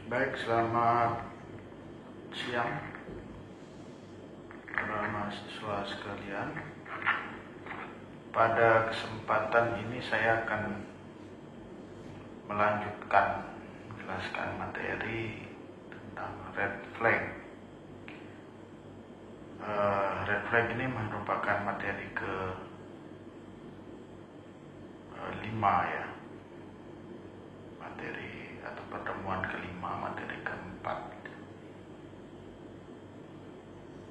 Baik, selamat siang para mahasiswa sekalian. Pada kesempatan ini saya akan melanjutkan menjelaskan materi tentang red flag. Red flag ini merupakan materi ke-5 ya. Materi atau pertemuan kelima, materi keempat.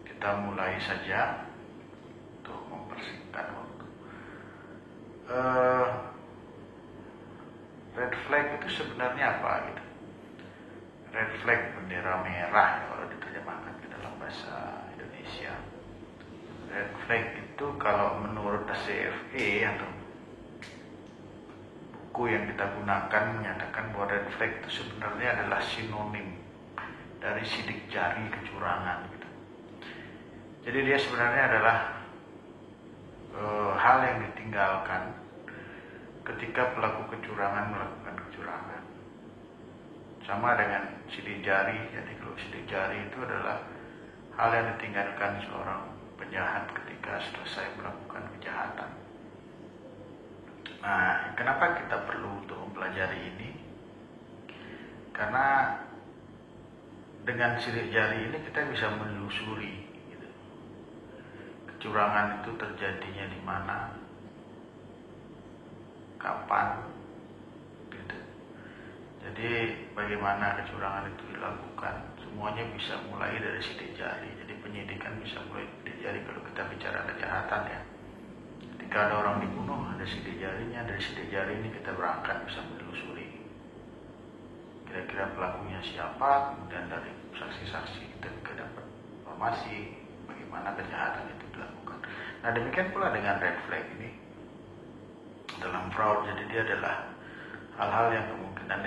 Kita mulai saja untuk mempersingkat waktu. Red flag itu sebenarnya apa gitu? Red flag, bendera merah ya, kalau diterjemahkan ke dalam bahasa Indonesia. Red flag itu kalau menurut CFE atau buku yang kita gunakan menyatakan bahwa red flag itu sebenarnya adalah sinonim dari sidik jari kecurangan gitu. Jadi dia sebenarnya adalah hal yang ditinggalkan ketika pelaku kecurangan melakukan kecurangan. Sama dengan sidik jari. Jadi kalau sidik jari itu adalah hal yang ditinggalkan seorang penjahat ketika selesai melakukan kejahatan. Nah, kenapa kita perlu untuk mempelajari ini? Karena dengan sidik jari ini kita bisa menelusuri gitu. Kecurangan itu terjadinya di mana, kapan, gitu. Jadi bagaimana kecurangan itu dilakukan, semuanya bisa mulai dari sidik jari. Jadi penyidikan bisa mulai sidik jari kalau kita bicara kejahatan ya. Ketika ada orang dibunuh, ada sidik jarinya. Dari sidik jari ini kita berangkat bisa menelusuri kira-kira pelakunya siapa. Kemudian dari saksi-saksi kita dapat informasi bagaimana kejahatan itu dilakukan. Nah, demikian pula dengan red flag ini dalam fraud. Jadi dia adalah hal-hal yang kemungkinan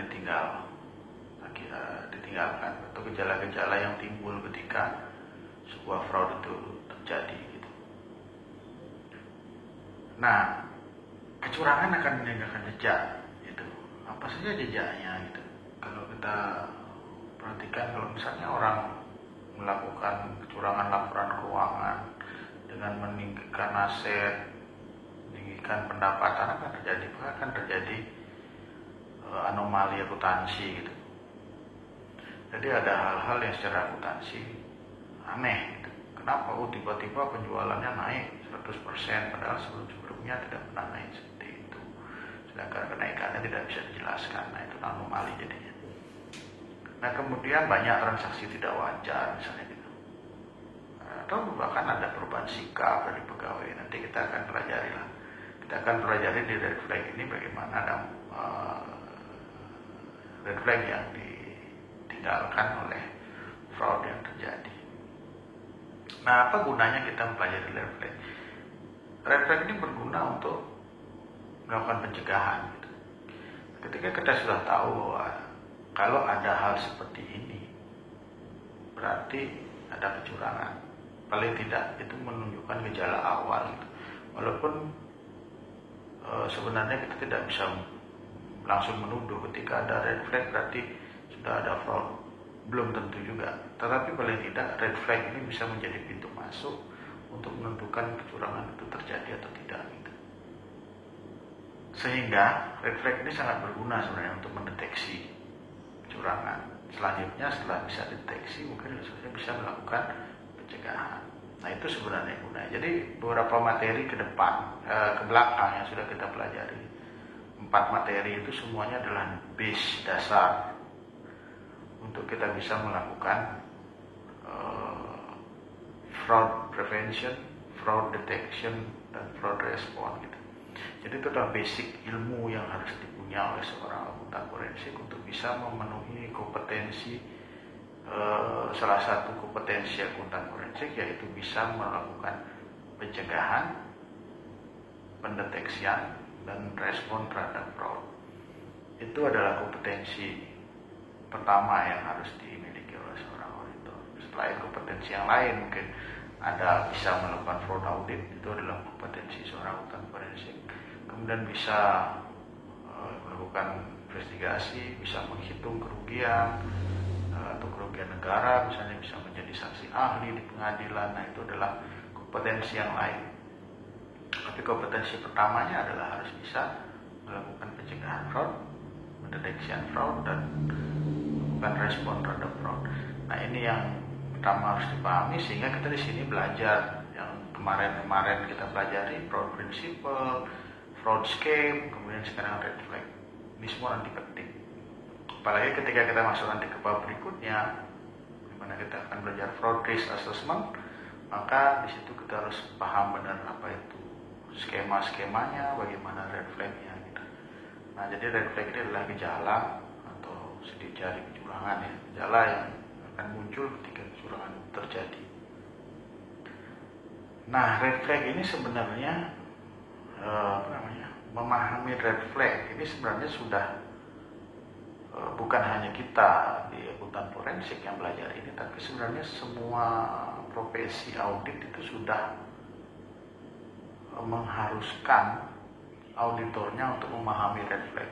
ditinggalkan atau gejala-gejala yang timbul ketika sebuah fraud itu terjadi. Nah, kecurangan akan meninggalkan jejak gitu. Apa saja jejaknya gitu. Kalau kita perhatikan, kalau misalnya orang melakukan kecurangan laporan keuangan dengan meninggikan aset, meninggikan pendapatan, akan terjadi anomali akuntansi gitu. Jadi ada hal-hal yang secara akuntansi aneh gitu. Kenapa? Tiba-tiba penjualannya naik 100% padahal sebelumnya tidak pernah naik seperti itu. Sedangkan kenaikannya tidak bisa dijelaskan. Nah, itu anomali jadinya. Nah, kemudian banyak transaksi tidak wajar misalnya gitu. Atau bahkan ada perubahan sikap dari pegawai. Nanti kita akan pelajari lah. Kita akan pelajari di red flag ini bagaimana ada red flag yang ditinggalkan oleh fraud yang terjadi. Nah, apa gunanya kita mempelajari red flag? Red flag ini berguna untuk melakukan pencegahan. Gitu. Ketika kita sudah tahu bahwa kalau ada hal seperti ini, berarti ada kecurangan. Paling tidak itu menunjukkan gejala awal. Gitu. Walaupun sebenarnya kita tidak bisa langsung menuduh ketika ada red flag berarti sudah ada fraud. Belum tentu juga, tetapi paling tidak red flag ini bisa menjadi pintu masuk untuk menentukan kecurangan itu terjadi atau tidak gitu. Sehingga red flag ini sangat berguna sebenarnya untuk mendeteksi kecurangan. Selanjutnya setelah bisa deteksi mungkin bisa melakukan pencegahan. Nah, itu sebenarnya guna. Jadi beberapa materi ke depan, ke belakang yang sudah kita pelajari, 4 materi itu semuanya adalah base dasar untuk kita bisa melakukan fraud prevention, fraud detection, dan fraud response gitu. Jadi itu adalah basic ilmu yang harus dipunya oleh seorang akuntan forensik untuk bisa memenuhi kompetensi, salah satu kompetensi akuntan forensik yaitu bisa melakukan pencegahan, pendeteksian, dan respon terhadap fraud. Itu adalah kompetensi pertama yang harus dimiliki oleh seorang auditor. Selain kompetensi yang lain, mungkin ada bisa melakukan fraud audit, itu adalah kompetensi seorang akuntan forensik. Kemudian bisa melakukan investigasi, bisa menghitung kerugian, atau kerugian negara, misalnya bisa menjadi saksi ahli di pengadilan. Nah, itu adalah kompetensi yang lain. Tapi kompetensi pertamanya adalah harus bisa melakukan pencegahan fraud, pendeteksian fraud, dan melakukan respon terhadap fraud. Nah, ini yang pertama harus dipahami, sehingga kita di sini belajar yang kemarin kita pelajari fraud principle, fraud scheme, kemudian sekarang red flag. Ini semua nanti penting. Apalagi ketika kita masuk nanti ke bab berikutnya, di mana kita akan belajar fraud risk assessment, maka di situ kita harus paham benar apa itu skema-skemanya, bagaimana red flagnya gitu. Nah, jadi red flag ini adalah gejala atau sidik jari kecurangan ya, gejala yang akan muncul ketika kecurangan terjadi. Nah, red flag ini sebenarnya memahami red flag ini sebenarnya sudah bukan hanya kita di akuntan forensik yang belajar ini, tapi sebenarnya semua profesi audit itu sudah mengharuskan auditornya untuk memahami red flag.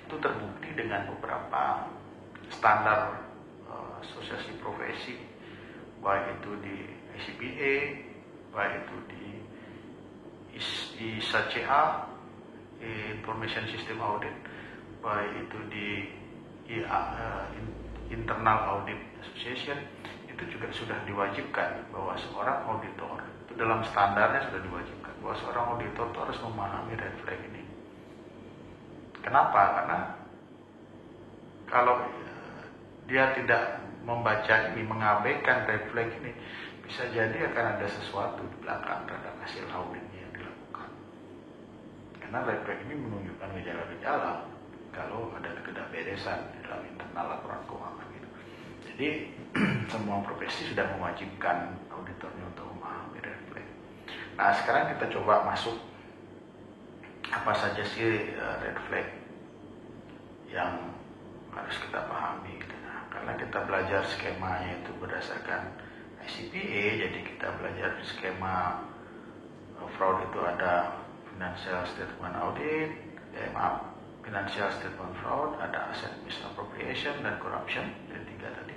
Itu terbukti dengan beberapa standar asosiasi profesi, baik itu di ICPA, baik itu di ISACA, Information System Audit, baik itu di Internal Audit Association, itu juga sudah diwajibkan bahwa seorang auditor itu dalam standarnya sudah diwajibkan bahwa seorang auditor itu harus memahami red flag ini. Kenapa? Karena kalau dia tidak membaca ini, mengabaikan red flag ini, bisa jadi akan ada sesuatu di belakang terhadap hasil auditnya yang dilakukan. Karena red flag ini menunjukkan gejala-gejala kalau ada ketidakberesan di dalam internal laporan keuangan gitu. Jadi semua profesi sudah mewajibkan auditornya untuk memahami red flag. Nah, sekarang kita coba masuk apa saja sih red flag yang harus kita pahami gitu. Nah, karena kita belajar skemanya itu berdasarkan ICPA, jadi kita belajar skema fraud itu ada financial statement audit, financial statement fraud, ada asset misappropriation dan corruption, jadi 3 tadi.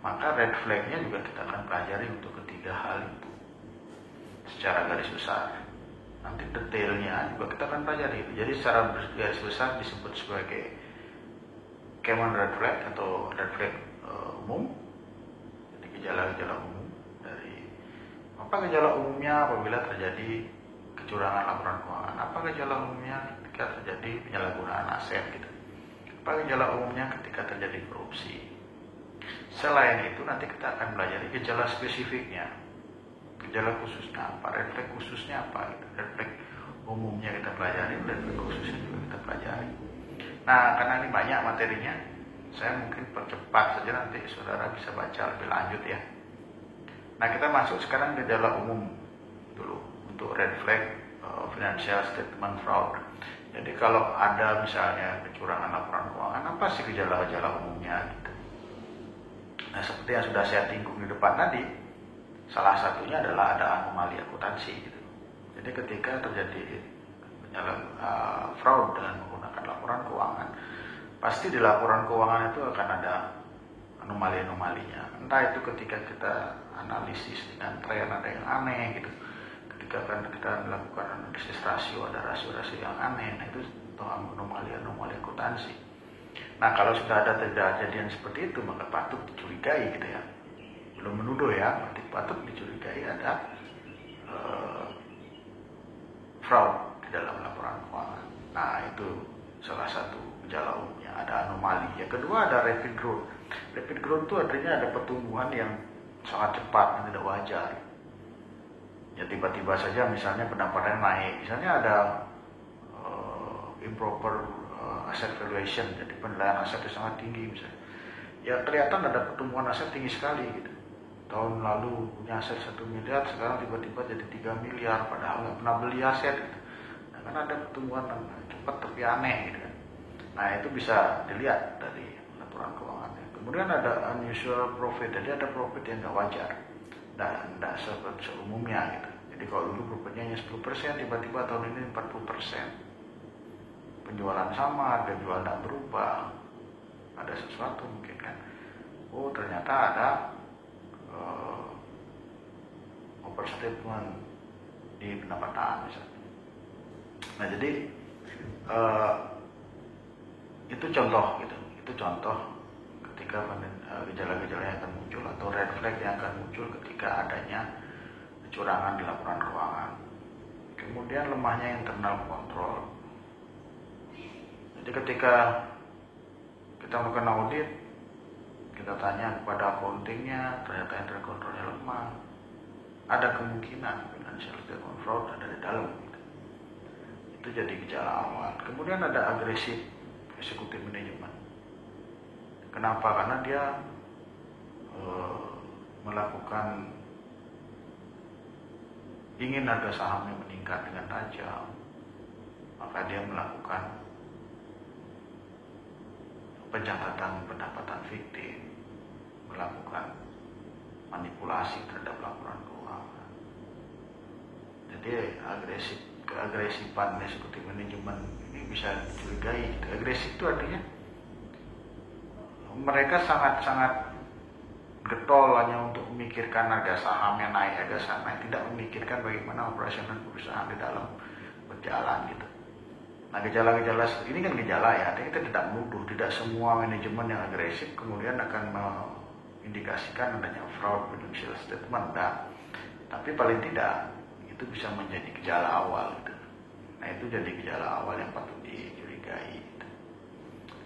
Maka red flag-nya juga kita akan pelajari untuk ketiga hal itu secara garis besar. Nanti detailnya juga kita akan pelajari. Jadi secara garis besar disebut sebagai common red flag atau red flag umum. Jadi gejala-gejala umum dari apa gejala umumnya apabila terjadi kecurangan laporan keuangan, apa gejala umumnya ketika terjadi penyalahgunaan aset gitu, apa gejala umumnya ketika terjadi korupsi. Selain itu nanti kita akan belajar gejala spesifiknya, gejala khususnya apa, red flag khususnya apa gitu. Red flag umumnya kita pelajari, red flag khususnya juga kita pelajari. Nah, karena ini banyak materinya, saya mungkin percepat saja, nanti saudara bisa baca lebih lanjut ya. Nah, kita masuk sekarang gejala umum dulu untuk red flag financial statement fraud. Jadi kalau ada misalnya kecurangan laporan keuangan, apa sih gejala-gejala umumnya gitu. Nah, seperti yang sudah saya tinggung di depan tadi, salah satunya adalah ada anomali akuntansi gitu. Jadi ketika terjadi fraud dengan menggunakan laporan keuangan, pasti di laporan keuangan itu akan ada anomali-anomalinya. Entah itu ketika kita analisis dengan tren ada yang aneh gitu. Ketika kan kita melakukan analisis rasio, ada rasio-rasio yang aneh, nah itu anomali-anomali akuntansi. Nah, kalau sudah ada kejadian seperti itu, maka patut dicurigai gitu ya. Belum menuduh ya, patut dicurigai ada fraud di dalam laporan keuangan. Nah, itu salah satu gejala umumnya, ada anomali. Yang kedua ada rapid growth. Rapid growth itu artinya ada pertumbuhan yang sangat cepat dan tidak wajar. Ya tiba-tiba saja misalnya pendapatan naik, misalnya ada improper asset valuation, jadi penilaian aset itu sangat tinggi misalnya. Ya kelihatan ada pertumbuhan aset tinggi sekali gitu. Tahun lalu punya aset 1 miliar, sekarang tiba-tiba jadi 3 miliar, padahal nggak pernah beli aset gitu. Nah, kan ada pertumbuhan yang cepat tapi aneh gitu kan. Nah, itu bisa dilihat dari laporan keuangannya. Kemudian ada unusual profit, jadi ada profit yang nggak wajar dan tidak seperti umumnya gitu. Jadi kalau dulu profitnya hanya 10%, tiba-tiba tahun ini 40%. Penjualan sama, harga jual tidak berubah, ada sesuatu mungkin kan. oh ternyata ada overstatement di pendapatan misalnya. Nah jadi itu contoh gitu, itu contoh ketika gejala-gejala yang akan muncul atau red flag yang akan muncul ketika adanya kecurangan di laporan keuangan. Kemudian lemahnya internal control. Jadi ketika kita melakukan audit, kita tanya kepada accountingnya, ternyata internal controlnya lemah, ada kemungkinan financial statement fraud ada di dalam. Itu jadi gejala awal. Kemudian ada agresif eksekutif manajemen. Kenapa? Karena dia melakukan ingin harga sahamnya meningkat dengan tajam, maka dia melakukan pencatatan pendapatan fiktif, melakukan manipulasi terhadap laporan keuangan. Jadi keagresifan eksekutif manajemen ini bisa dicurigai. Agresif itu artinya mereka sangat-sangat getol hanya untuk memikirkan harga sahamnya naik, harga saham naik, tidak memikirkan bagaimana operasional perusahaan di dalam berjalan gitu. Nah gejala-gejala ini kan gejala ya, artinya kita tidak menuduh, tidak semua manajemen yang agresif kemudian akan mengindikasikan adanya fraud financial statement. Nah, tapi paling tidak itu bisa menjadi gejala awal gitu. Nah itu jadi gejala awal yang patut dicurigai gitu.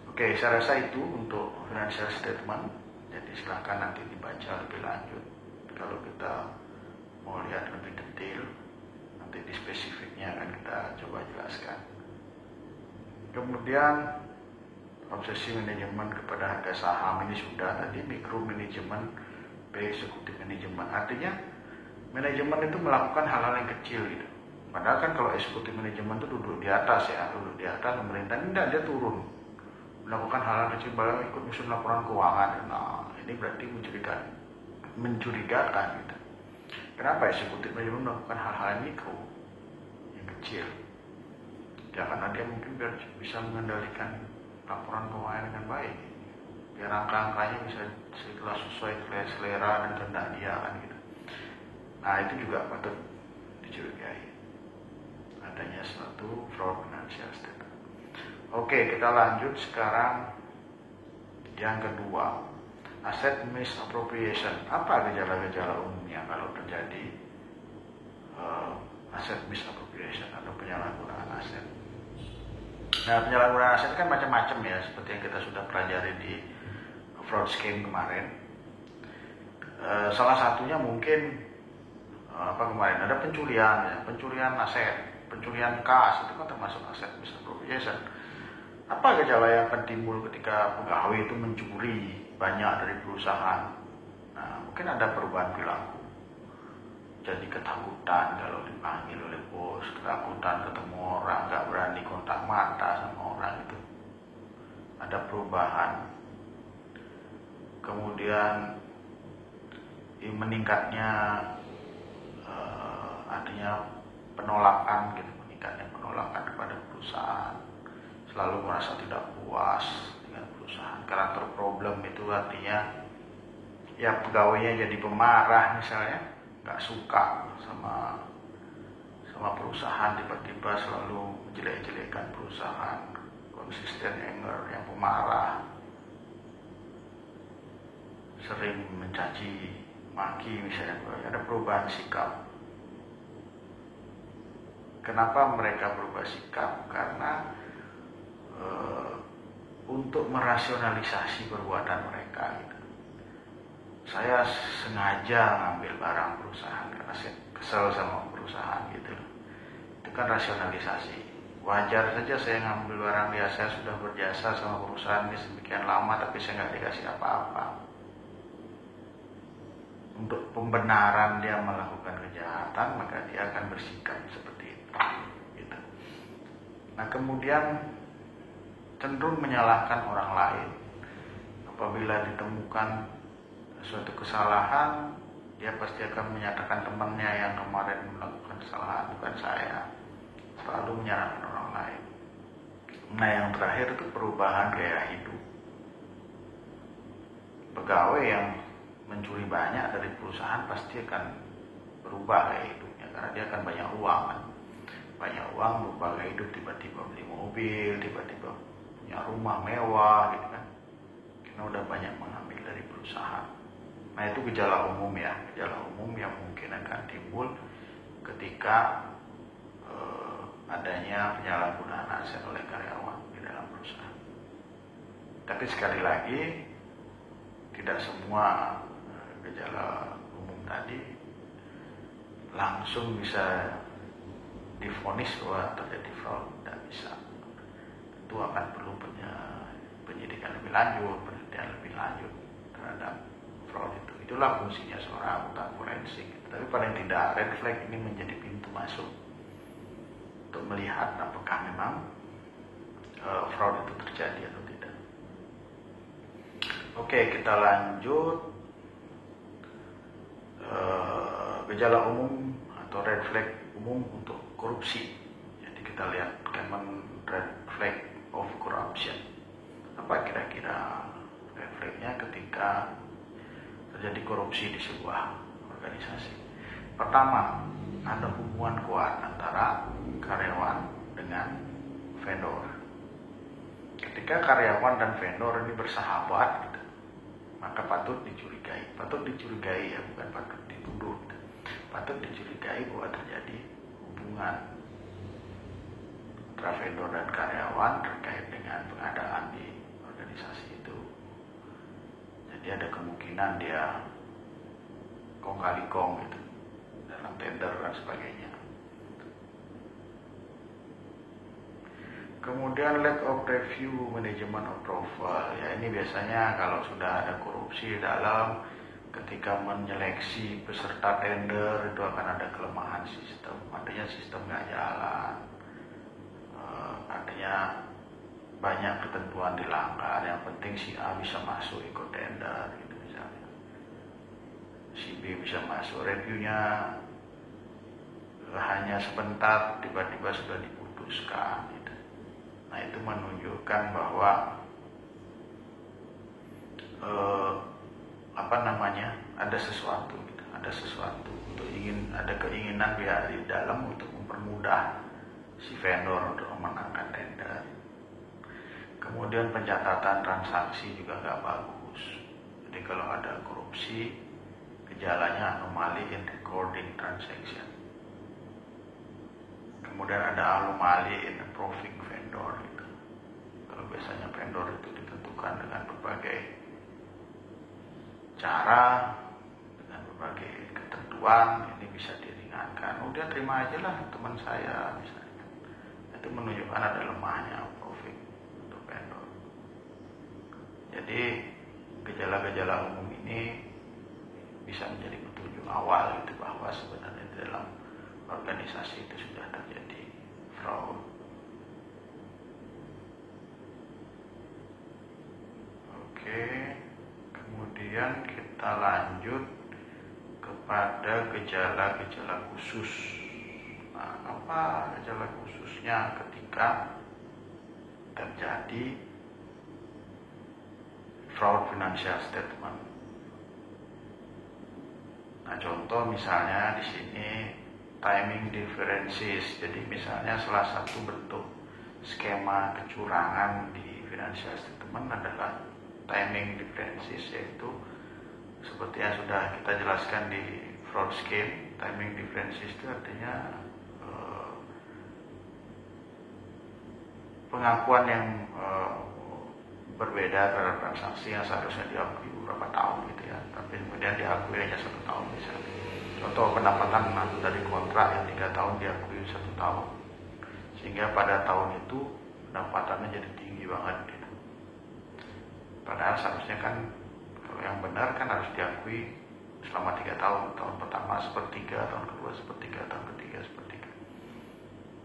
Oke, saya rasa itu untuk financial statement. Jadi silahkan nanti dibaca lebih lanjut. Kalau kita mau lihat lebih detail, nanti di spesifiknya akan kita coba jelaskan. Kemudian obsesi manajemen kepada harga saham ini sudah tadi, mikro manajemen, eksekutif manajemen. Artinya manajemen itu melakukan hal-hal yang kecil gitu. Padahal kan kalau eksekutif manajemen itu duduk di atas ya, duduk di atas pemerintah, tidak, dia turun melakukan hal-hal kecil, bahkan ikut menyusun laporan keuangan. Nah ini berarti mencurigakan gitu. Kenapa eksekutif manajemen melakukan hal-hal mikro yang kecil? Ya karena dia mungkin biar bisa mengendalikan laporan keuangan dengan baik, biar angka-angkanya bisa sesuai selera dan kehendak dia kan gitu. Nah itu juga patut dicurigai adanya suatu fraud financial statement. Oke, kita lanjut sekarang yang kedua, asset misappropriation. Apa gejala-gejala umumnya kalau terjadi asset misappropriation atau penyalahgunaan aset? Nah, penyalahgunaan aset kan macam-macam ya, seperti yang kita sudah pelajari di fraud scheme kemarin. Salah satunya mungkin kemarin ada pencurian ya, pencurian aset, pencurian kas, itu kan termasuk aset misappropriation. Apa gejala yang akan timbul ketika pegawai itu mencuri banyak dari perusahaan? Nah, mungkin ada perubahan perilaku. Jadi ketakutan kalau dipanggil oleh bos, ketakutan ketemu orang, nggak berani kontak mata sama orang itu. Ada perubahan. Kemudian meningkatnya artinya penolakan gitu, meningkatnya penolakan kepada perusahaan. Selalu merasa tidak puas dengan perusahaan. Karakter problem itu artinya ya pegawainya jadi pemarah misalnya, nggak suka sama perusahaan, tiba-tiba selalu menjelek-jelekan perusahaan, konsisten anger, yang pemarah, sering mencaci maki misalnya. Ada perubahan sikap. Kenapa mereka berubah sikap? Karena untuk merasionalisasi perbuatan mereka gitu. Saya sengaja ngambil barang perusahaan karena saya kesel sama perusahaan gitu. Itu kan rasionalisasi. Wajar saja saya ngambil barang dia, saya sudah berjasa sama perusahaan ini sedemikian lama tapi saya nggak dikasih apa-apa. Untuk pembenaran dia melakukan kejahatan, maka dia akan bersikap seperti itu gitu. Nah kemudian cenderung menyalahkan orang lain. Apabila ditemukan suatu kesalahan, dia pasti akan menyatakan temannya yang kemarin melakukan kesalahan, bukan saya. Selalu menyalahkan orang lain. Nah yang terakhir itu perubahan gaya hidup. pegawai yang mencuri banyak dari perusahaan pasti akan berubah gaya hidupnya, karena dia akan banyak uang kan. Banyak uang berubah gaya hidup, tiba-tiba beli mobil, tiba-tiba punya rumah mewah gitu kan, karena udah banyak mengambil dari perusahaan. Nah itu gejala umum ya, gejala umum yang mungkin akan timbul ketika adanya penyalahgunaan aset oleh karyawan di dalam perusahaan. Tapi sekali lagi, tidak semua gejala umum tadi langsung bisa divonis bahwa terjadi fraud, tidak bisa. Tentu akan perlu penyidikan lebih lanjut, penelitian lebih lanjut terhadap fraud itu. Itulah fungsinya seorang akuntan forensik. Tapi paling tidak red flag ini menjadi pintu masuk untuk melihat apakah memang fraud itu terjadi atau tidak. Oke, kita lanjut. Gejala umum atau red flag umum untuk korupsi. Jadi kita lihat common red flag of corruption. Apa kira-kira red flagnya ketika terjadi korupsi di sebuah organisasi? Pertama, ada hubungan kuat antara karyawan dengan vendor. Ketika karyawan dan vendor ini bersahabat gitu, maka patut dicurigai ya, bukan patut dituduh gitu. Patut dicurigai bahwa terjadi hubungan antara vendor dan karyawan terkait dengan pengadaan di organisasi itu. Jadi ada kemungkinan dia kong kali kong gitu dalam tender dan sebagainya. Kemudian lack of review management approval. Ya ini biasanya kalau sudah ada korupsi dalam ketika menyeleksi peserta tender itu akan ada kelemahan sistem. Artinya sistem nggak jalan. Artinya banyak ketentuan dilanggar. Yang penting si A bisa masuk ikut tender gitu misalnya. Si B bisa masuk, reviewnya hanya sebentar tiba-tiba sudah diputuskan gitu. Nah itu menunjukkan bahwa ada sesuatu gitu, untuk ada keinginan dia di dalam untuk mempermudah si vendor untuk memenangkan tender. Kemudian pencatatan transaksi juga nggak bagus. Jadi kalau ada korupsi, gejalanya anomali in recording transaction. Kemudian ada anomali in approving vendor gitu. Kalau biasanya vendor itu ditentukan dengan berbagai cara, dengan berbagai ketentuan, ini bisa diringankan. Udah terima aja lah teman saya misalnya. Itu menunjukkan ada lemahnya approving untuk vendor. Jadi gejala-gejala umum ini bisa menjadi petunjuk awal gitu bahwa sebenarnya di dalam organisasi itu sudah terjadi fraud. Oke, kemudian kita lanjut kepada gejala-gejala khusus. Nah, apa gejala khususnya ketika terjadi fraud financial statement? Nah, contoh misalnya di sini timing differences. Jadi misalnya salah satu bentuk skema kecurangan di financial statement adalah timing differences, yaitu seperti yang sudah kita jelaskan di fraud scheme. Timing differences itu artinya pengakuan yang berbeda terhadap transaksi yang seharusnya diakui beberapa tahun gitu ya, tapi kemudian diakui hanya 1 tahun misalnya. Contoh pendapatan dari kontrak yang 3 tahun diakui 1 tahun, sehingga pada tahun itu pendapatannya jadi tinggi banget gitu. Padahal seharusnya kan kalau yang benar kan harus diakui selama 3 tahun. Tahun pertama sepertiga, tahun kedua sepertiga, tahun ketiga sepertiga.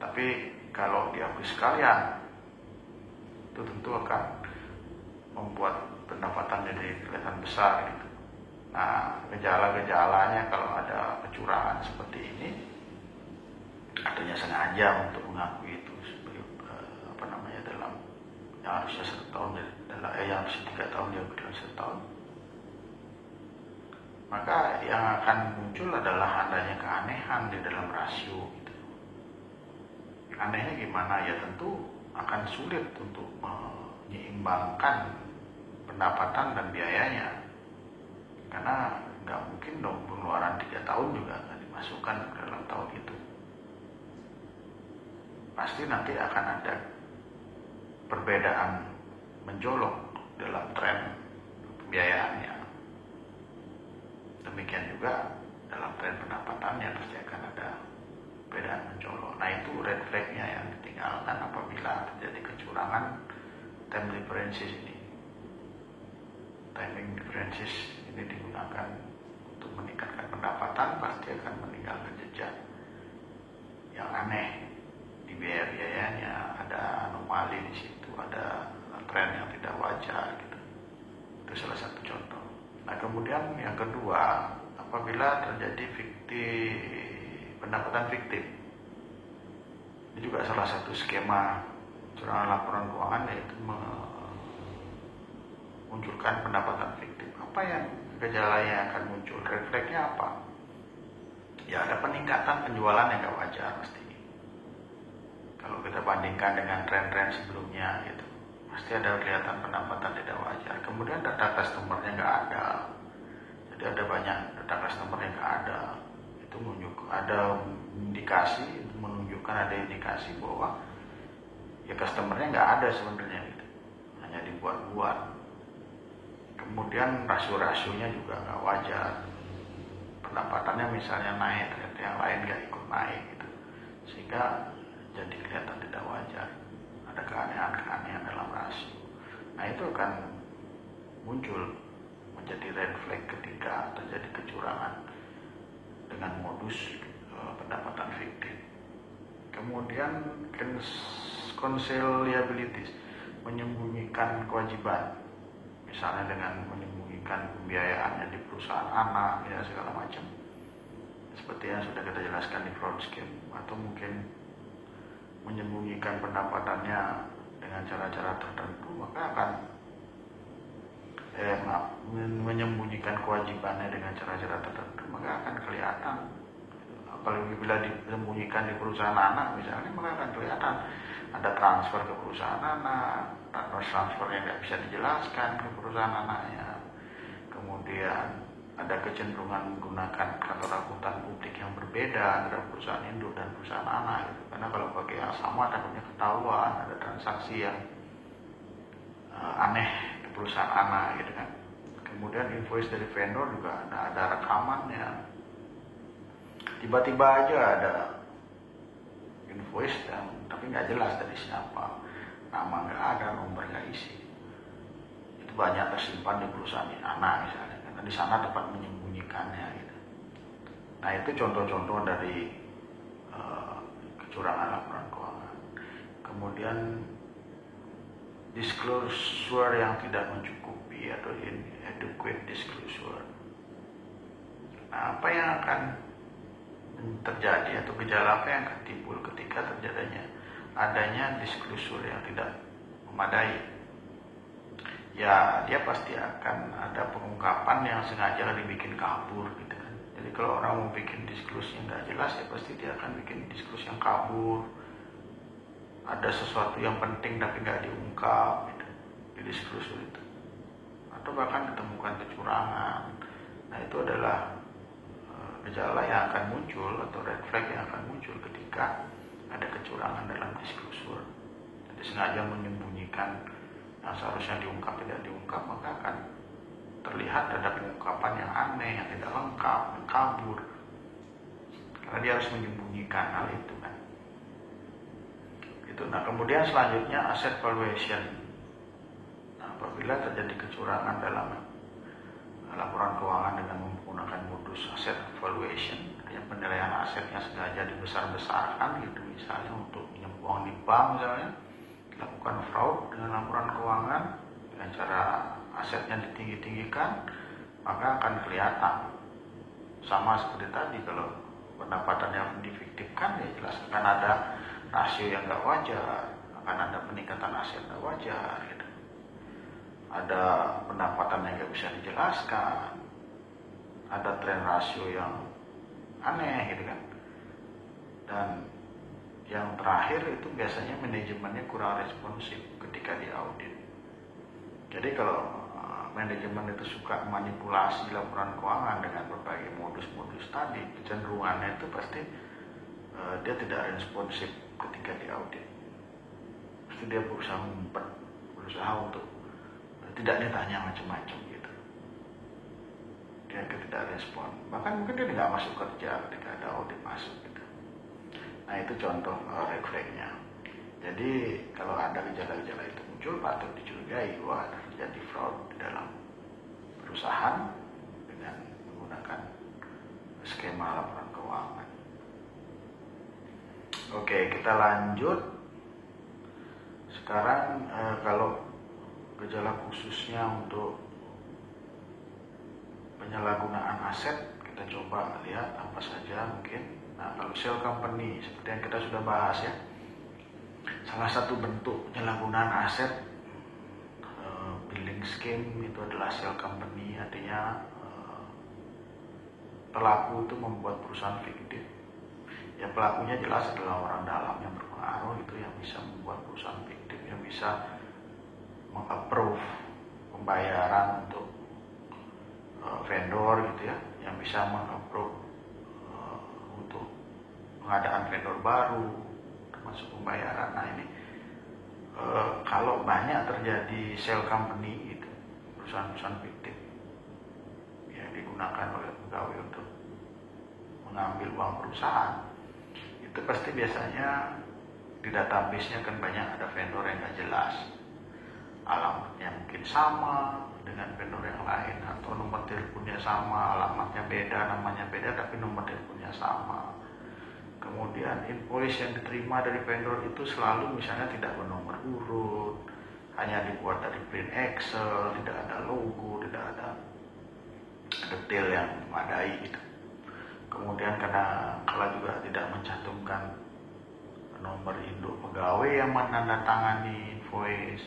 Tapi kalau diakui sekalian, itu tentu akan membuat pendapatan jadi kelihatan besar gitu. Nah, gejala-gejalanya kalau ada kecurangan seperti ini, artinya sengaja untuk mengakui itu sebagai dalam yang harusnya 1 tahun yang harusnya 3 tahun diakui dalam 1 tahun, maka yang akan muncul adalah adanya keanehan di dalam rasio gitu. Anehnya gimana? Ya tentu akan sulit untuk menyeimbangkan pendapatan dan biayanya, karena nggak mungkin dong pengeluaran 3 tahun juga akan dimasukkan ke dalam tahun itu. Pasti nanti akan ada perbedaan mencolok dalam tren pembiayaannya. Demikian juga dalam tren pendapatannya pasti akan ada perbedaan mencolok. Nah itu red flag-nya yang ditinggalkan apabila terjadi kecurangan time differences ini. Timing differences ini digunakan untuk meningkatkan pendapatan, pasti akan meninggalkan jejak yang aneh di biaya-biayanya, ada anomali di situ, ada tren yang tidak wajar gitu. Itu salah satu contoh. Nah kemudian yang kedua, apabila terjadi pendapatan fiktif, ini juga salah satu skema kecurangan laporan keuangan, yaitu munculkan pendapatan fiktif. Apa yang gejala yang akan muncul? Red flag-nya apa? Ya ada peningkatan penjualan yang gak wajar pasti. Kalau kita bandingkan dengan tren-tren sebelumnya gitu, pasti ada kelihatan pendapatan tidak wajar. Kemudian data customer-nya nggak ada. Jadi ada banyak data customer yang nggak ada. Itu ada indikasi, menunjukkan ada indikasi bahwa ya customer-nya nggak ada sebenarnya gitu. Hanya dibuat-buat. Kemudian rasio-rasionya juga nggak wajar. Pendapatannya misalnya naik, ternyata yang lain nggak ikut naik gitu. Sehingga jadi kelihatan tidak wajar. Ada keanehan-keanehan dalam rasio. Nah itu akan muncul menjadi red flag ketika terjadi kecurangan dengan modus pendapatan fiktif. Kemudian conciliabilities, menyembunyikan kewajiban, misalnya dengan menyembunyikan pembiayaannya di perusahaan anak, ya segala macam. Seperti yang sudah kita jelaskan di fraud scheme, atau mungkin menyembunyikan pendapatannya dengan cara-cara tertentu, maka akan menyembunyikan kewajibannya dengan cara-cara tertentu, maka akan kelihatan. Apalagi bila disembunyikan di perusahaan anak misalnya, maka akan kelihatan ada transfer ke perusahaan anak, transfer yang nggak bisa dijelaskan ke perusahaan anaknya. Kemudian ada kecenderungan menggunakan kantor akuntan publik yang berbeda antara perusahaan induk dan perusahaan anak gitu. Karena kalau pakai yang sama takutnya ketahuan ada transaksi yang aneh ke perusahaan anak gitu kan. Kemudian invoice dari vendor juga ada rekamannya. Tiba-tiba aja ada invoice tapi nggak jelas dari siapa, nama nggak ada, nomor nggak isi. Itu banyak tersimpan di perusahaan anak misalnya. Di sana tempat menyembunyikannya gitu. Nah itu contoh-contoh dari kecurangan laporan keuangan. Kemudian disclosure yang tidak mencukupi atau inadequate disclosure. Nah apa yang akan terjadi atau gejala apa yang akan timbul ketika adanya disclosure yang tidak memadai? Ya dia pasti akan ada pengungkapan yang sengaja dibikin kabur gitu kan. Jadi kalau orang mau bikin disclosure yang nggak jelas, ya pasti dia akan bikin disclosure yang kabur. Ada sesuatu yang penting tapi nggak diungkap gitu, di disclosure itu. Atau bahkan ditemukan kecurangan. Nah itu adalah gejala yang akan muncul atau red flag yang akan muncul ketika ada kecurangan dalam disclosure. Jadi sengaja menyembunyikan yang seharusnya diungkap tidak diungkap, maka akan terlihat ada pengungkapan yang aneh, yang tidak lengkap, yang kabur. Karena dia harus menyembunyikan hal itu kan. Gitu. Nah kemudian selanjutnya asset valuation. Nah, apabila terjadi kecurangan dalam laporan keuangan dengan menggunakan modus asset valuation, yang penilaian asetnya sengaja dibesar-besarkan gitu, misalnya untuk pinjam uang di bank misalnya, lakukan fraud dengan laporan keuangan dengan cara asetnya ditinggi-tinggikan, maka akan kelihatan. Sama seperti tadi, kalau pendapatan yang difiktifkan, ya jelas akan ada rasio yang nggak wajar, akan ada peningkatan aset nggak wajar gitu. Ada pendapatan yang nggak bisa dijelaskan, ada tren rasio yang aneh gitu kan. Dan yang terakhir itu biasanya manajemennya kurang responsif ketika diaudit. Jadi kalau manajemen itu suka manipulasi laporan keuangan dengan berbagai modus-modus tadi, kecenderungannya itu pasti dia tidak responsif ketika diaudit. Pasti dia berusaha ngumpet, berusaha untuk tidak ditanya macam-macam gitu. Dia tidak respon. Bahkan mungkin dia tidak masuk kerja ketika ada audit masuk gitu. Nah itu contoh red flag-nya. Jadi kalau ada gejala-gejala itu muncul, patut dicurigai bahwa terjadi fraud di dalam perusahaan dengan menggunakan skema laporan keuangan. Oke, kita lanjut. Sekarang kalau gejala khususnya untuk penyalahgunaan aset, kita coba lihat apa saja mungkin. Nah, kalau shell company seperti yang kita sudah bahas ya, salah satu bentuk penyalahgunaan aset billing scheme itu adalah shell company, artinya pelaku itu membuat perusahaan fiktif. Ya pelakunya jelas adalah orang dalam yang berpengaruh itu yang bisa membuat perusahaan fiktif, yang bisa meng-approve pembayaran untuk vendor gitu ya, yang bisa meng-approve untuk pengadaan vendor baru termasuk pembayaran. Nah ini kalau banyak terjadi shell company itu, perusahaan-perusahaan fiktif yang digunakan oleh pegawai untuk mengambil uang perusahaan, itu pasti biasanya di database-nya kan banyak ada vendor yang nggak jelas, alamatnya mungkin sama dengan vendor yang lain, atau nomor teleponnya sama, alamatnya beda, namanya beda, tapi nomor teleponnya sama. Kemudian invoice yang diterima dari vendor itu selalu misalnya tidak bernomor urut, hanya dibuat dari print Excel, tidak ada logo, tidak ada detail yang memadai gitu. Kemudian karena kalau juga tidak mencantumkan nomor induk pegawai yang menandatangani invoice,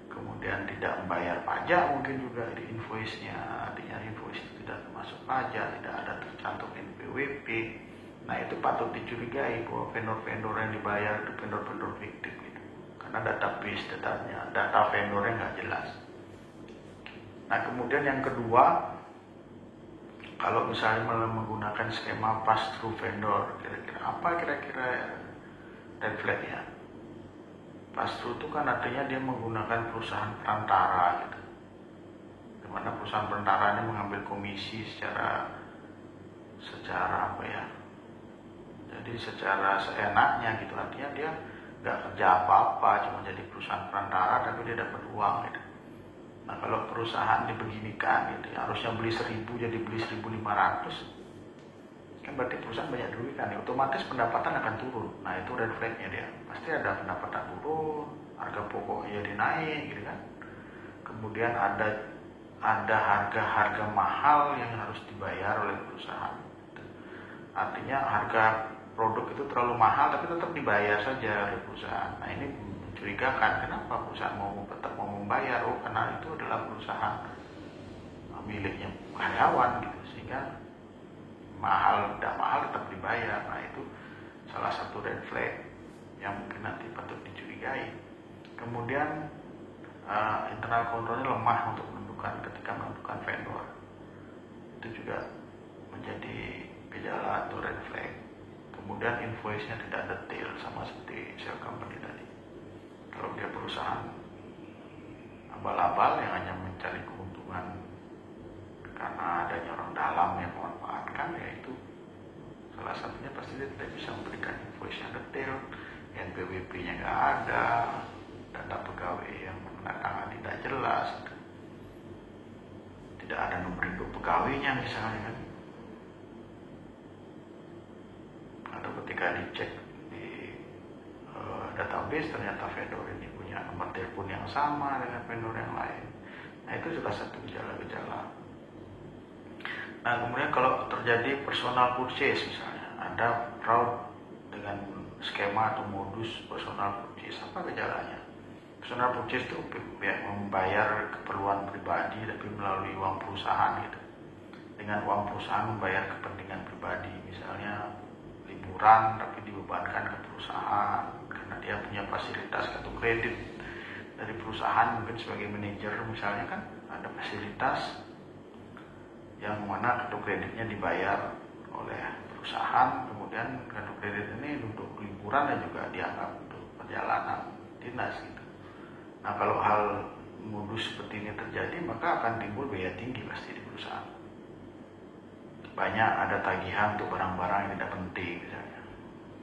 kemudian tidak membayar pajak mungkin juga di invoice-nya, artinya invoice itu tidak termasuk pajak, tidak ada tercantum NPWP. Nah itu patut dicurigai bahwa vendor-vendor yang dibayar itu vendor-vendor fiktif gitu, karena database data vendornya nggak jelas. Nah kemudian yang kedua, kalau misalnya menggunakan skema pass-through vendor, kira-kira red flag-nya? Pass-through itu kan artinya dia menggunakan perusahaan perantara gitu, dimana perusahaan perantara ini mengambil komisi secara apa ya? Jadi secara seenaknya gitu, artinya dia nggak kerja apa-apa, cuma jadi perusahaan perantara tapi dia dapat uang gitu. Nah kalau perusahaan dibeginikan gitu, harusnya beli 1.000 jadi beli 1.500, kan berarti perusahaan banyak dirugikan ya, otomatis pendapatan akan turun. Nah itu red flag-nya dia, pasti ada pendapatan turun, harga pokoknya jadi naik gitu kan. Kemudian ada harga-harga mahal yang harus dibayar oleh perusahaan. Artinya harga produk itu terlalu mahal tapi tetap dibayar saja oleh perusahaan. Nah ini mencurigakan, kenapa perusahaan tetap mau membayar? Oh karena itu adalah perusahaan miliknya karyawan gitu, sehingga mahal tidak mahal tetap dibayar. Nah itu salah satu red flag yang mungkin nanti patut dicurigai. Kemudian internal controlnya lemah untuk ketika menentukan vendor, itu juga menjadi gejala atau red flag. Kemudian invoice-nya tidak detail, sama seperti shell company tadi. Kalau dia perusahaan abal-abal yang hanya mencari keuntungan karena adanya orang dalam yang memanfaatkan, yaitu salah satunya pasti dia tidak bisa memberikan invoice yang detail, NPWP-nya nggak ada, data pegawai yang menandatangani tidak jelas, tidak ada nomor induk pegawainya misalnya kan. Atau ketika dicek di database ternyata vendor ini punya nomor telepon yang sama dengan vendor yang lain. Nah itu salah satu gejala-gejala. Nah kemudian kalau terjadi personal purchase misalnya, ada fraud dengan skema atau modus personal purchase, apa gejalanya? Personal purchase itu membayar keperluan pribadi tapi melalui uang perusahaan gitu. dengan uang perusahaan membayar kepentingan pribadi, misalnya liburan tapi dibebankan ke perusahaan karena dia punya fasilitas kartu kredit dari perusahaan, mungkin sebagai manajer misalnya kan ada fasilitas yang mana kartu kreditnya dibayar oleh perusahaan, kemudian kartu kredit ini untuk liburan dan juga dianggap untuk perjalanan dinas gitu. Nah kalau hal modus seperti ini terjadi, maka akan timbul biaya tinggi pasti di perusahaan. Banyak ada tagihan untuk barang-barang yang tidak penting misalnya.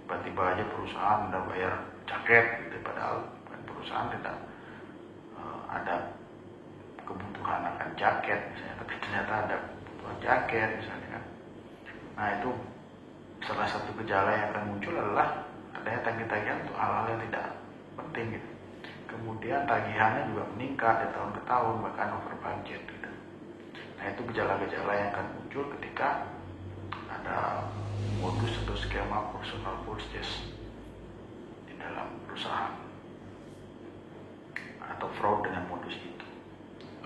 Tiba-tiba aja perusahaan udah bayar jaket gitu, padahal perusahaan tidak ada kebutuhan akan jaket misalnya, tapi ternyata ada kebutuhan jaket misalnya kan. Nah itu salah satu gejala yang akan muncul adalah adanya tagihan untuk hal-hal yang tidak penting gitu. Kemudian tagihannya juga meningkat dari tahun ke tahun, bahkan over budget gitu. Nah itu gejala-gejala yang akan muncul ketika ada modus atau skema personal purchase di dalam perusahaan atau fraud dengan modus itu.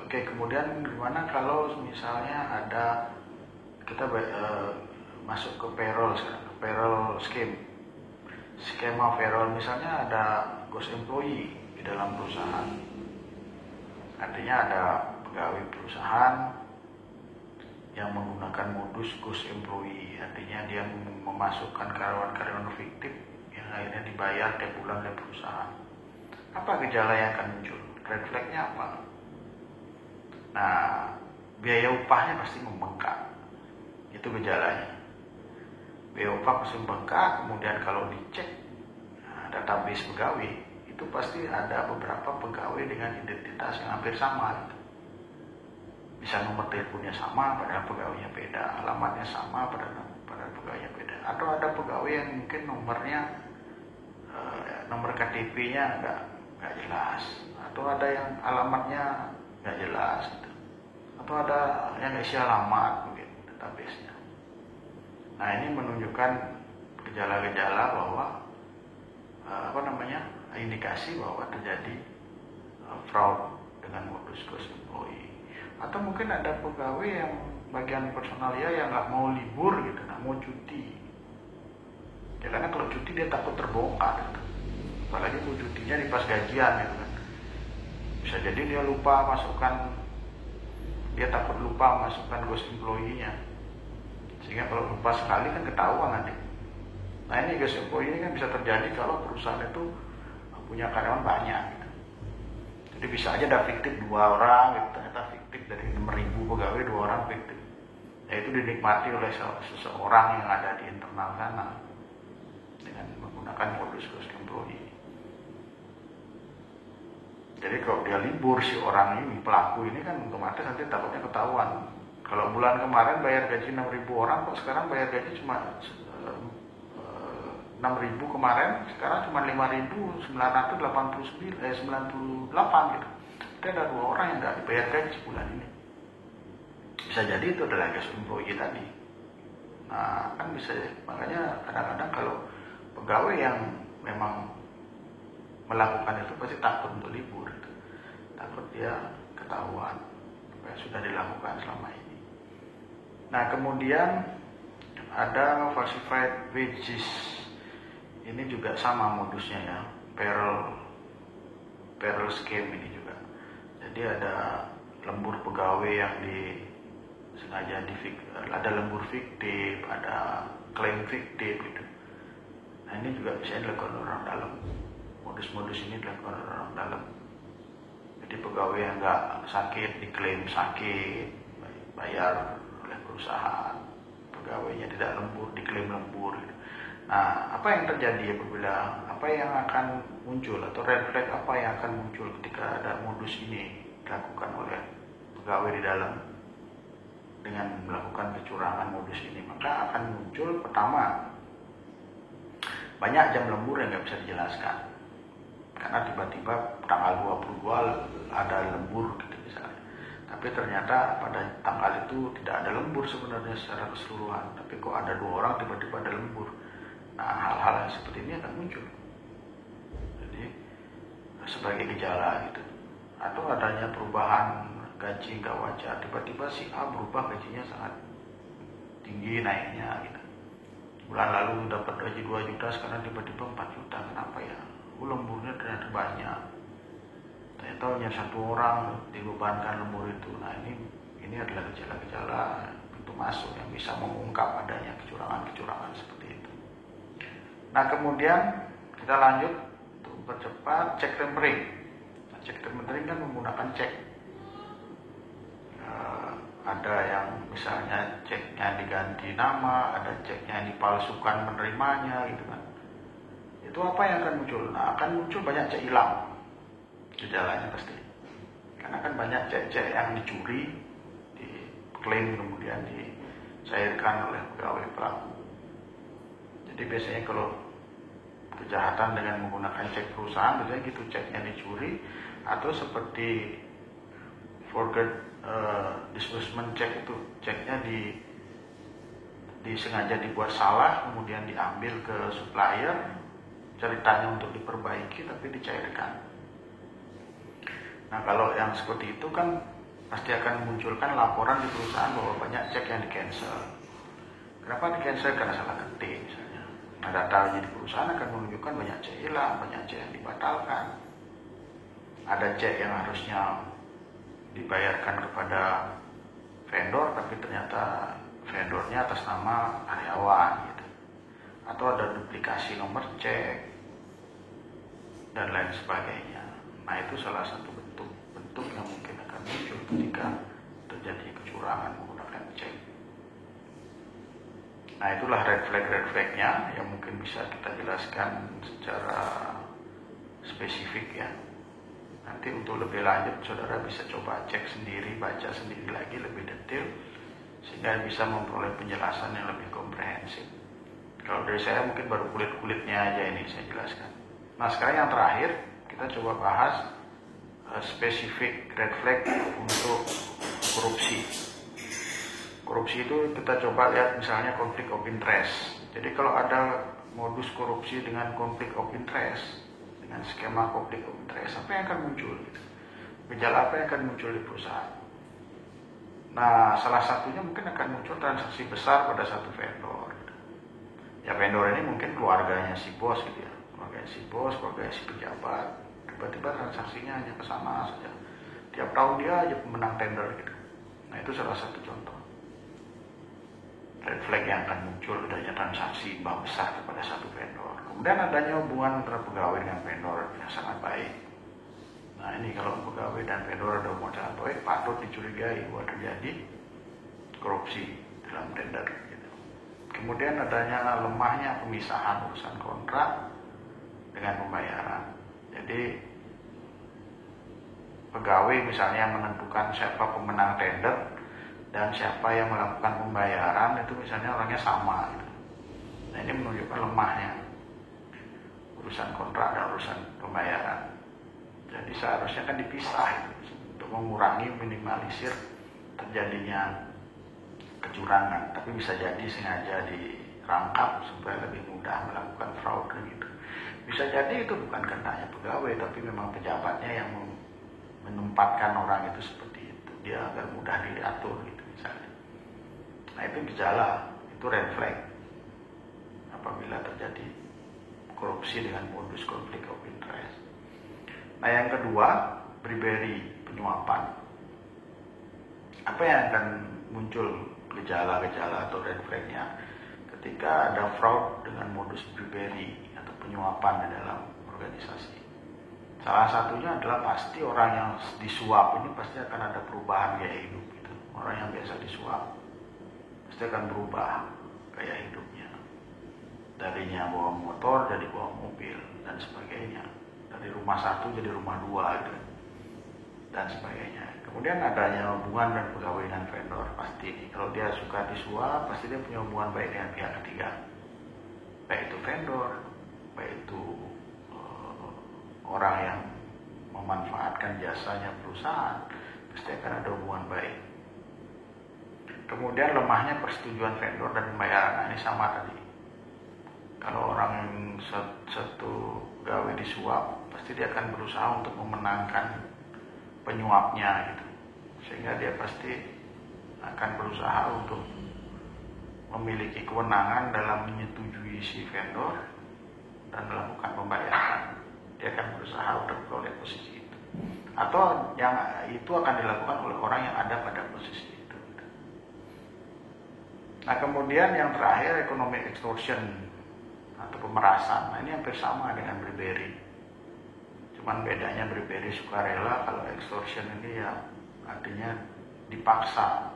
Oke, kemudian gimana kalau misalnya ada kita masuk ke payroll sekarang, payroll scheme, skema payroll, misalnya ada ghost employee di dalam perusahaan. Artinya ada pegawai perusahaan yang menggunakan modus ghost employee, artinya dia memasukkan karyawan-karyawan fiktif yang akhirnya dibayar tiap bulan oleh perusahaan. Apa gejala yang akan muncul? Red flag-nya apa? Nah, biaya upahnya pasti membengkak. Itu gejalanya. Biaya upah pasti membengkak, kemudian kalau dicek database pegawai, itu pasti ada beberapa pegawai dengan identitas yang hampir sama gitu. Bisa nomor teleponnya sama padahal pegawainya beda, alamatnya sama padahal pegawainya beda. Atau ada pegawai yang mungkin nomor KTP-nya nggak jelas, atau ada yang alamatnya nggak jelas gitu. Atau ada yang isi alamat mungkin database-nya. Nah ini menunjukkan gejala-gejala bahwa indikasi bahwa terjadi fraud dengan modus ghost employee. Atau mungkin ada pegawai yang bagian personalia yang nggak mau libur gitu, nggak mau cuti. Ya karena kalau cuti dia takut terbongkar gitu. Apalagi mau cutinya di pas gajian gitu kan. Bisa jadi dia takut lupa masukkan ghost employee-nya. Sehingga kalau lupa sekali kan ketahuan nanti. Nah ini ghost employee ini kan bisa terjadi kalau perusahaan itu punya karyawan banyak gitu. Jadi bisa aja ada fiktif 2 orang gitu, ternyata fiktif dari 6.000 pegawai 2 orang fiktif. Ya itu dinikmati oleh seseorang yang ada di internal sana dengan menggunakan modus ghost employee. Jadi kalau dia libur si orang ini, pelaku ini kan otomatis nanti takutnya ketahuan. Kalau bulan kemarin bayar gaji 6.000 orang, kok sekarang bayar gaji cuma 6.000 kemarin, sekarang cuma 5.998 gitu. Itu ada 2 orang yang nggak dibayar gaji sebulan ini. Bisa jadi itu adalah ghost employee tadi. Nah kan bisa, makanya kadang-kadang kalau pegawai yang memang melakukan itu pasti takut untuk libur gitu. Takut dia ketahuan apa yang sudah dilakukan selama ini. Nah kemudian ada falsified wages. Ini juga sama modusnya ya, payroll scheme ini juga. Jadi ada lembur pegawai yang sengaja ada lembur fiktif, ada klaim fiktif gitu. Nah ini juga bisa dilakukan orang dalam. Modus-modus ini dilakukan orang dalam. Jadi pegawai yang nggak sakit diklaim sakit, bayar oleh perusahaan. Pegawainya tidak lembur diklaim lembur gitu. Nah, apa yang terjadi apabila apa yang akan muncul atau red flag apa yang akan muncul ketika ada modus ini dilakukan oleh pegawai di dalam dengan melakukan kecurangan modus ini? Maka akan muncul pertama, banyak jam lembur yang nggak bisa dijelaskan karena tiba-tiba tanggal 22 ada lembur gitu misalnya. Tapi ternyata pada tanggal itu tidak ada lembur sebenarnya secara keseluruhan, tapi kok ada 2 orang tiba-tiba ada lembur. Nah hal-hal seperti ini akan muncul. Jadi sebagai gejala gitu. Atau adanya perubahan gaji nggak wajar, tiba-tiba si A berubah gajinya sangat tinggi naiknya gitu. Bulan lalu dapat gaji 2 juta, sekarang tiba-tiba 4 juta. Kenapa ya? Lemburnya ternyata banyak. Ternyata hanya 1 orang dibebankan lembur itu. Nah ini adalah gejala-gejala pintu masuk yang bisa mengungkap adanya kecurangan-kecurangan seperti itu. Nah kemudian kita lanjut untuk percepat cek tempering. Nah, cek tempering kan menggunakan cek. Ada yang misalnya ceknya diganti nama, ada ceknya dipalsukan penerimanya gitu kan. Itu apa yang akan muncul? Nah akan muncul banyak cek hilang. Gejalanya pasti. Karena kan banyak cek-cek yang dicuri, diklaim kemudian dicairkan oleh pegawai pelaku. Jadi biasanya kalau kejahatan dengan menggunakan cek perusahaan, biasanya gitu, ceknya dicuri, atau seperti forget disbursement check itu, ceknya disengaja dibuat salah, kemudian diambil ke supplier, ceritanya untuk diperbaiki tapi dicairkan. Nah kalau yang seperti itu kan pasti akan memunculkan laporan di perusahaan bahwa banyak cek yang di cancel. Kenapa di cancel? Karena salah ketik misalnya. Nah data di perusahaan akan menunjukkan banyak cek hilang, banyak cek yang dibatalkan. Ada cek yang harusnya dibayarkan kepada vendor tapi ternyata vendornya atas nama karyawan gitu. Atau ada duplikasi nomor cek dan lain sebagainya. Nah itu salah satu bentuk yang mungkin akan muncul ketika terjadi kecurangan menggunakan cek. Nah itulah red flag-nya yang mungkin bisa kita jelaskan secara spesifik ya. Nanti untuk lebih lanjut saudara bisa coba cek sendiri, baca sendiri lagi lebih detail sehingga bisa memperoleh penjelasan yang lebih komprehensif. Kalau dari saya mungkin baru kulit-kulitnya aja ini saya jelaskan. Nah sekarang yang terakhir kita coba bahas spesifik red flag untuk korupsi. Korupsi itu kita coba lihat misalnya konflik of interest. Jadi kalau ada modus korupsi dengan konflik of interest, dengan skema konflik of interest, apa yang akan muncul? Gejala apa yang akan muncul di perusahaan? Nah, salah satunya mungkin akan muncul transaksi besar pada satu vendor. Ya vendor ini mungkin keluarganya si bos gitu ya, keluarganya si bos, keluarganya si pejabat. Tiba-tiba transaksinya hanya ke sana saja. Tiap tahun dia aja pemenang tender gitu. Nah itu salah satu contoh red flag yang akan muncul adanya transaksi besar kepada satu vendor. Kemudian adanya hubungan antara pegawai dengan vendor yang sangat baik. Nah ini kalau pegawai dan vendor ada hubungan sangat baik, patut dicurigai bahwa terjadi korupsi dalam tender. Gitu. Kemudian adanya lemahnya pemisahan urusan kontrak dengan pembayaran. Jadi pegawai misalnya menentukan siapa pemenang tender dan siapa yang melakukan pembayaran itu misalnya orangnya sama. Gitu. Nah ini menunjukkan lemahnya urusan kontrak dan urusan pembayaran. Jadi seharusnya kan dipisah gitu, untuk mengurangi, minimalisir terjadinya kecurangan. Tapi bisa jadi sengaja dirangkap supaya lebih mudah melakukan fraud gitu. Bisa jadi itu bukan kehendaknya pegawai, tapi memang pejabatnya yang menempatkan orang itu seperti itu. Dia agar mudah diatur gitu misalnya. Nah itu gejala, itu red flag apabila terjadi korupsi dengan modus konflik of interest. Nah yang kedua, bribery, penyuapan. Apa yang akan muncul gejala-gejala atau red flagnya ketika ada fraud dengan modus bribery atau penyuapan di dalam organisasi? Salah satunya adalah pasti orang yang disuap ini pasti akan ada perubahan gaya hidup gitu. Orang yang biasa disuap pasti akan berubah gaya hidupnya. Darinya bawa motor jadi bawa mobil dan sebagainya. Dari rumah satu jadi rumah dua gitu. Dan sebagainya. Kemudian adanya hubungan dan pegawai dan vendor pasti. Kalau dia suka disuap pasti dia punya hubungan baik dengan pihak ketiga. Baik itu vendor, baik itu orang yang memanfaatkan jasanya perusahaan, pasti akan ada hubungan baik. Kemudian lemahnya persetujuan vendor dan pembayaran. Nah, ini sama tadi. Kalau orang yang satu pegawai disuap, pasti dia akan berusaha untuk memenangkan penyuapnya gitu. Sehingga dia pasti akan berusaha untuk memiliki kewenangan dalam menyetujui si vendor dan melakukan pembayaran. Dia akan berusaha untuk memperoleh posisi itu. Atau yang itu akan dilakukan oleh orang yang ada pada posisi itu. Nah kemudian yang terakhir economic extortion atau pemerasan. Nah ini hampir sama dengan bribery. Cuman bedanya bribery sukarela, kalau extortion ini ya artinya dipaksa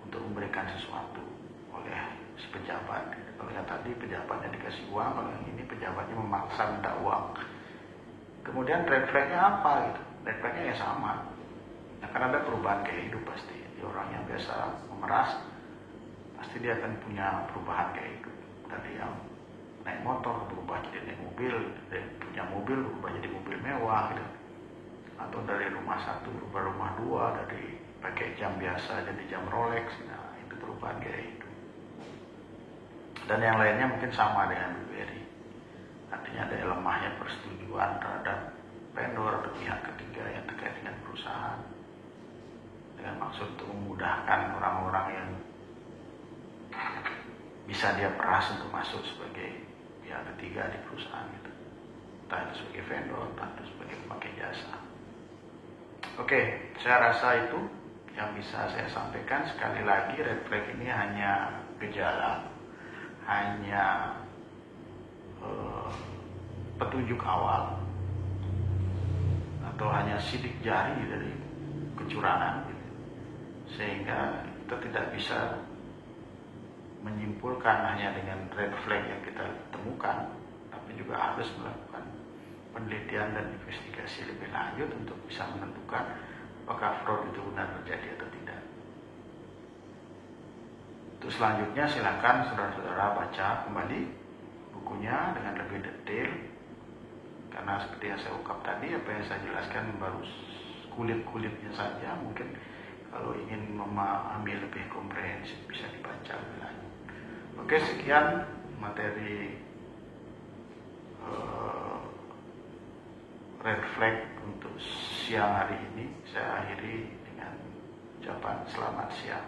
untuk memberikan sesuatu oleh si pejabat. Kalau yang tadi pejabatnya dikasih uang, kalau yang ini pejabatnya memaksa minta uang. Kemudian red flagnya apa gitu? Red flagnya ya sama. Nah, kan ada perubahan gaya hidup pasti. Jadi orang yang biasa memeras, pasti dia akan punya perubahan gaya hidup. Dari yang naik motor berubah jadi naik mobil, dari punya mobil berubah jadi mobil mewah gitu. Atau dari rumah satu berubah rumah dua, dari pakai jam biasa jadi jam Rolex. Nah itu perubahan gaya hidup. Dan yang lainnya mungkin sama dengan bribery. Artinya ada lemahnya persetujuan terhadap vendor atau pihak ketiga yang terkait dengan perusahaan, dengan maksud untuk memudahkan orang-orang yang bisa dia peras untuk masuk sebagai pihak ketiga di perusahaan itu, entah itu sebagai vendor, entah itu sebagai pemakai jasa. Oke, saya rasa itu yang bisa saya sampaikan. Sekali lagi, red flag ini hanya gejala, hanya petunjuk awal, atau hanya sidik jari dari kecurangan gitu. Sehingga kita tidak bisa menyimpulkan hanya dengan red flag yang kita temukan, tapi juga harus melakukan penelitian dan investigasi lebih lanjut untuk bisa menentukan apakah fraud itu benar terjadi atau tidak. Untuk selanjutnya silakan saudara-saudara baca kembali bukunya dengan lebih detail, karena seperti yang saya ungkap tadi, apa yang saya jelaskan baru kulit-kulitnya saja. Mungkin kalau ingin memahami lebih komprehensif bisa dibaca lebih lanjut. Oke, sekian materi red flag untuk siang hari ini. Saya akhiri dengan ucapan selamat siang.